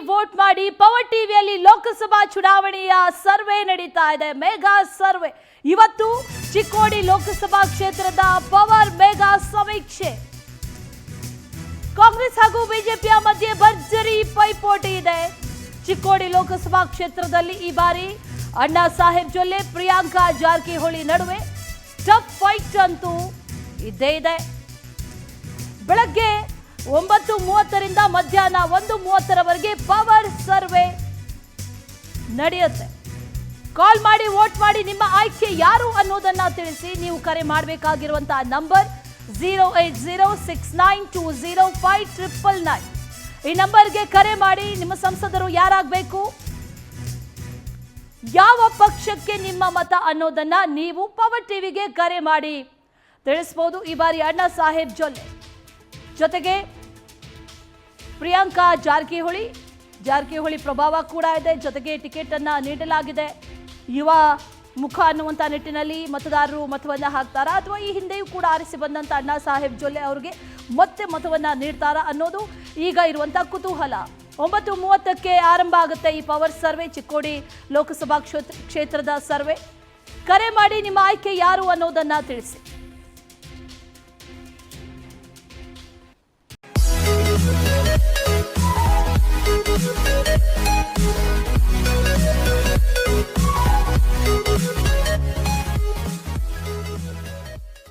Vote ಮಾಡಿ power ಟಿವಿಯಲ್ಲಿ ಲೋಕಸಭಾ ಚುನಾವಣೆಯ ಸರ್ವೆ ನಡೀತಾ ಇದೆ. ಮೆಗಾ ಸರ್ವೆ ಇವತ್ತು ಚಿಕ್ಕೋಡಿ ಲೋಕಸಭಾ ಕ್ಷೇತ್ರದ ಪವರ್ ಮೆಗಾ ಸಮೀಕ್ಷೆ. ಕಾಂಗ್ರೆಸ್ ಹಾಗೂ ಬಿಜೆಪಿಯ ಮಧ್ಯೆ ಭರ್ಜರಿ ಪೈಪೋಟಿ ಇದೆ. ಚಿಕ್ಕೋಡಿ ಲೋಕಸಭಾ ಕ್ಷೇತ್ರದಲ್ಲಿ ಈ ಬಾರಿ ಅಣ್ಣಾ ಸಾಹೇಬ್ ಜೊಲ್ಲೆ ಪ್ರಿಯಾಂಕಾ ಜಾರಕಿಹೊಳಿ ನಡುವೆ ಟಫ್ ಫೈಟ್ ಅಂತೂ ಇದ್ದೇ ಇದೆ. ಬೆಳಗ್ಗೆ 9:30ರಿಂದ ಮಧ್ಯಾಹ್ನ 1:30ರವರೆಗೆ ಪವರ್ ಸರ್ವೆ ನಡೆಯುತ್ತೆ. ಕಾಲ್ ಮಾಡಿ ವೋಟ್ ಮಾಡಿ ನಿಮ್ಮ ಆಯ್ಕೆ ಯಾರು ಅನ್ನೋದನ್ನ ತಿಳಿಸಿ. ನೀವು ಕರೆ ಮಾಡಬೇಕಾಗಿರುವಂತಹ ನಂಬರ್ 08069205999. ಈ ನಂಬರ್ಗೆ ಕರೆ ಮಾಡಿ. ನಿಮ್ಮ ಸಂಸದರು ಯಾರಾಗಬೇಕು, ಯಾವ ಪಕ್ಷಕ್ಕೆ ನಿಮ್ಮ ಮತ ಅನ್ನೋದನ್ನ ನೀವು ಪವರ್ ಟಿವಿಗೆ ಕರೆ ಮಾಡಿ ತಿಳಿಸಬಹುದು. ಈ ಬಾರಿ ಅಣ್ಣಾ ಸಾಹೇಬ್ ಜೊಲ್ಲೆ ಜೊತೆಗೆ ಪ್ರಿಯಾಂಕಾ ಜಾರಕಿಹೊಳಿ ಪ್ರಭಾವ ಕೂಡ ಇದೆ. ಜೊತೆಗೆ ಟಿಕೆಟ್ ಅನ್ನ ನೀಡಲಾಗಿದೆ. ಯುವ ಮುಖ ಅನ್ನುವಂಥ ನಿಟ್ಟಿನಲ್ಲಿ ಮತದಾರರು ಮತವನ್ನ ಹಾಕ್ತಾರಾ ಅಥವಾ ಈ ಹಿಂದೆಯೂ ಕೂಡ ಆರಿಸಿ ಬಂದಂತ ಅಣ್ಣಾ ಸಾಹೇಬ್ ಜೊಲ್ಲೆ ಅವರಿಗೆ ಮತ್ತೆ ಮತವನ್ನ ನೀಡ್ತಾರಾ ಅನ್ನೋದು ಈಗ ಇರುವಂತ ಕುತೂಹಲ. 9:30ಕ್ಕೆ ಆರಂಭ ಆಗುತ್ತೆ ಈ ಪವರ್ ಸರ್ವೆ, ಚಿಕ್ಕೋಡಿ ಲೋಕಸಭಾ ಕ್ಷೇತ್ರದ ಸರ್ವೆ. ಕರೆ ಮಾಡಿ ನಿಮ್ಮ ಆಯ್ಕೆ ಯಾರು ಅನ್ನೋದನ್ನ ತಿಳಿಸಿ.